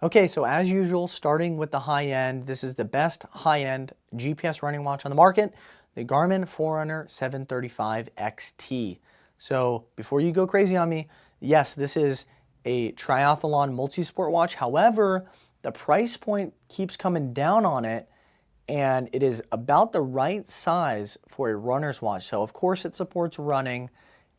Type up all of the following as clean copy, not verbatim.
Okay, so as usual, starting with the high end, this is the best high-end GPS running watch on the market, the Garmin Forerunner 735 XT. So before you go crazy on me, yes, this is a triathlon multi-sport watch. However, the price point keeps coming down on it, and it is about the right size for a runner's watch. So of course it supports running,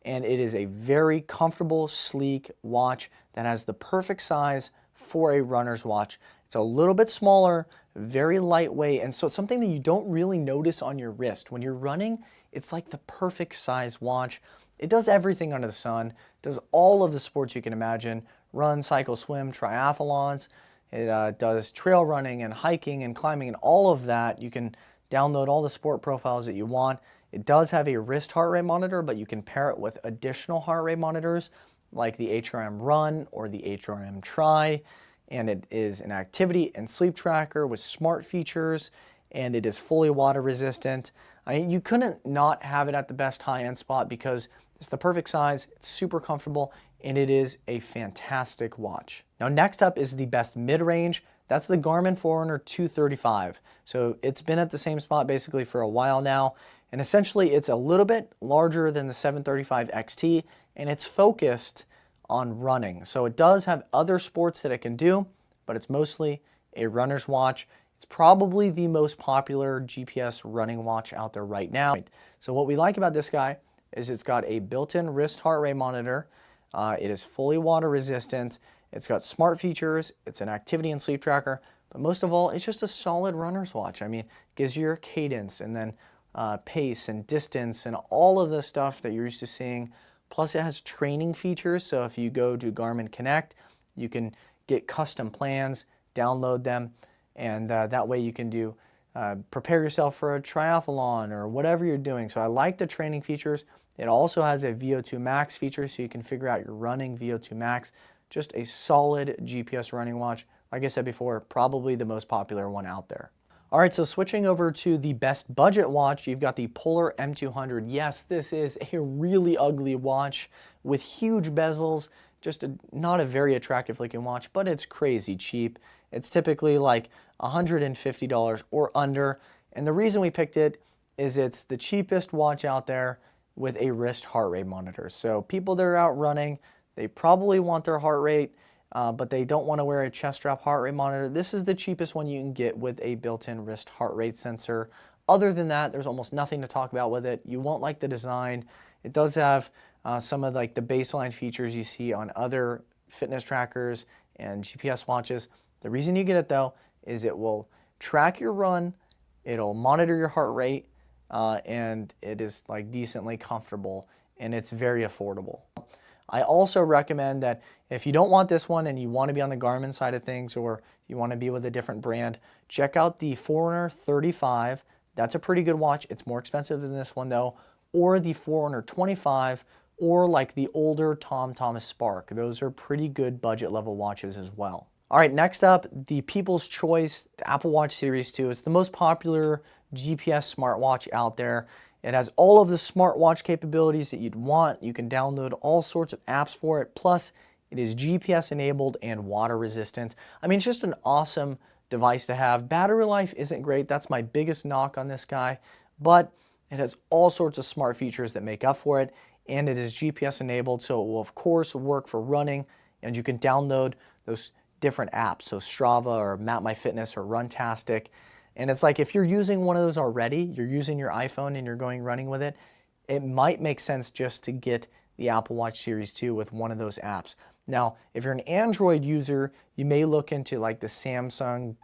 and it is a very comfortable, sleek watch that has the perfect size for a runner's watch. It's a little bit smaller, very lightweight, and so it's something that you don't really notice on your wrist. When you're running, it's like the perfect size watch. It does everything under the sun. It does all of the sports you can imagine: run, cycle, swim, triathlons. It does trail running and hiking and climbing and all of that. You can download all the sport profiles that you want. It does have a wrist heart rate monitor, but you can pair it with additional heart rate monitors like the HRM Run or the HRM Try. And it is an activity and sleep tracker with smart features, and it is fully water resistant. I mean, you couldn't not have it at the best high-end spot because it's the perfect size, it's super comfortable, and it is a fantastic watch. Now next up is the best mid-range. That's the Garmin Forerunner 235. So it's been at the same spot basically for a while now, and essentially it's a little bit larger than the 735 XT, and it's focused on running. So it does have other sports that it can do, but it's mostly a runner's watch. It's probably the most popular GPS running watch out there right now. So what we like about this guy is it's got a built-in wrist heart rate monitor. It is fully water resistant. It's got smart features. It's an activity and sleep tracker. But most of all, it's just a solid runner's watch. I mean, it gives you your cadence and then pace and distance and all of the stuff that you're used to seeing. Plus it has training features, so if you go to Garmin Connect, you can get custom plans, download them, and that way you can do prepare yourself for a triathlon or whatever you're doing. So I like the training features. It also has a VO2 max feature, so you can figure out your running VO2 max. Just a solid GPS running watch. Like I said before, probably the most popular one out there. All right, so switching over to the best budget watch, you've got the Polar M200. Yes, this is a really ugly watch with huge bezels, just not a very attractive looking watch, but it's crazy cheap. It's typically like $150 or under, and the reason we picked it is it's the cheapest watch out there with a wrist heart rate monitor. So people that are out running, they probably want their heart rate, but they don't want to wear a chest strap heart rate monitor. This is the cheapest one you can get with a built-in wrist heart rate sensor. Other than that, there's almost nothing to talk about with it. You won't like the design. It does have some of like the baseline features you see on other fitness trackers and GPS watches. The reason you get it though is it will track your run, it'll monitor your heart rate, and it is like decently comfortable, and it's very affordable. I also recommend that if you don't want this one and you want to be on the Garmin side of things, or you want to be with a different brand, check out the Forerunner 35. That's a pretty good watch. It's more expensive than this one though, or the Forerunner 25, or like the older Tom Thomas Spark. Those are pretty good budget level watches as well. All right, next up, the People's Choice Apple Watch Series 2. It's the most popular GPS smartwatch out there. It has all of the smartwatch capabilities that you'd want. You can download all sorts of apps for it. Plus, it is GPS enabled and water resistant. I mean, it's just an awesome device to have. Battery life isn't great. That's my biggest knock on this guy, but it has all sorts of smart features that make up for it, and it is GPS enabled, so it will of course work for running, and you can download those different apps, so Strava or MapMyFitness or Runtastic. And it's like if you're using one of those already, you're using your iPhone and you're going running with it, it might make sense just to get the Apple Watch Series 2 with one of those apps. Now, if you're an Android user, you may look into like the Samsung,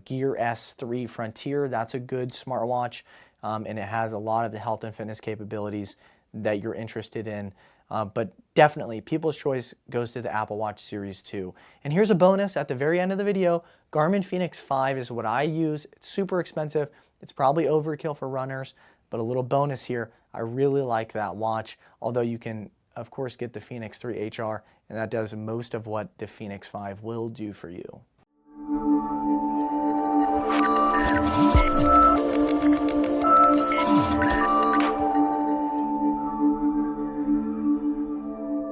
Gear S3 Frontier. That's a good smartwatch, and it has a lot of the health and fitness capabilities that you're interested in. But definitely, People's Choice goes to the Apple Watch Series 2. And here's a bonus at the very end of the video. Garmin Fenix 5 is what I use. It's super expensive. It's probably overkill for runners, but a little bonus here. I really like that watch, although you can, of course, get the Fenix 3 HR, and that does most of what the Fenix 5 will do for you.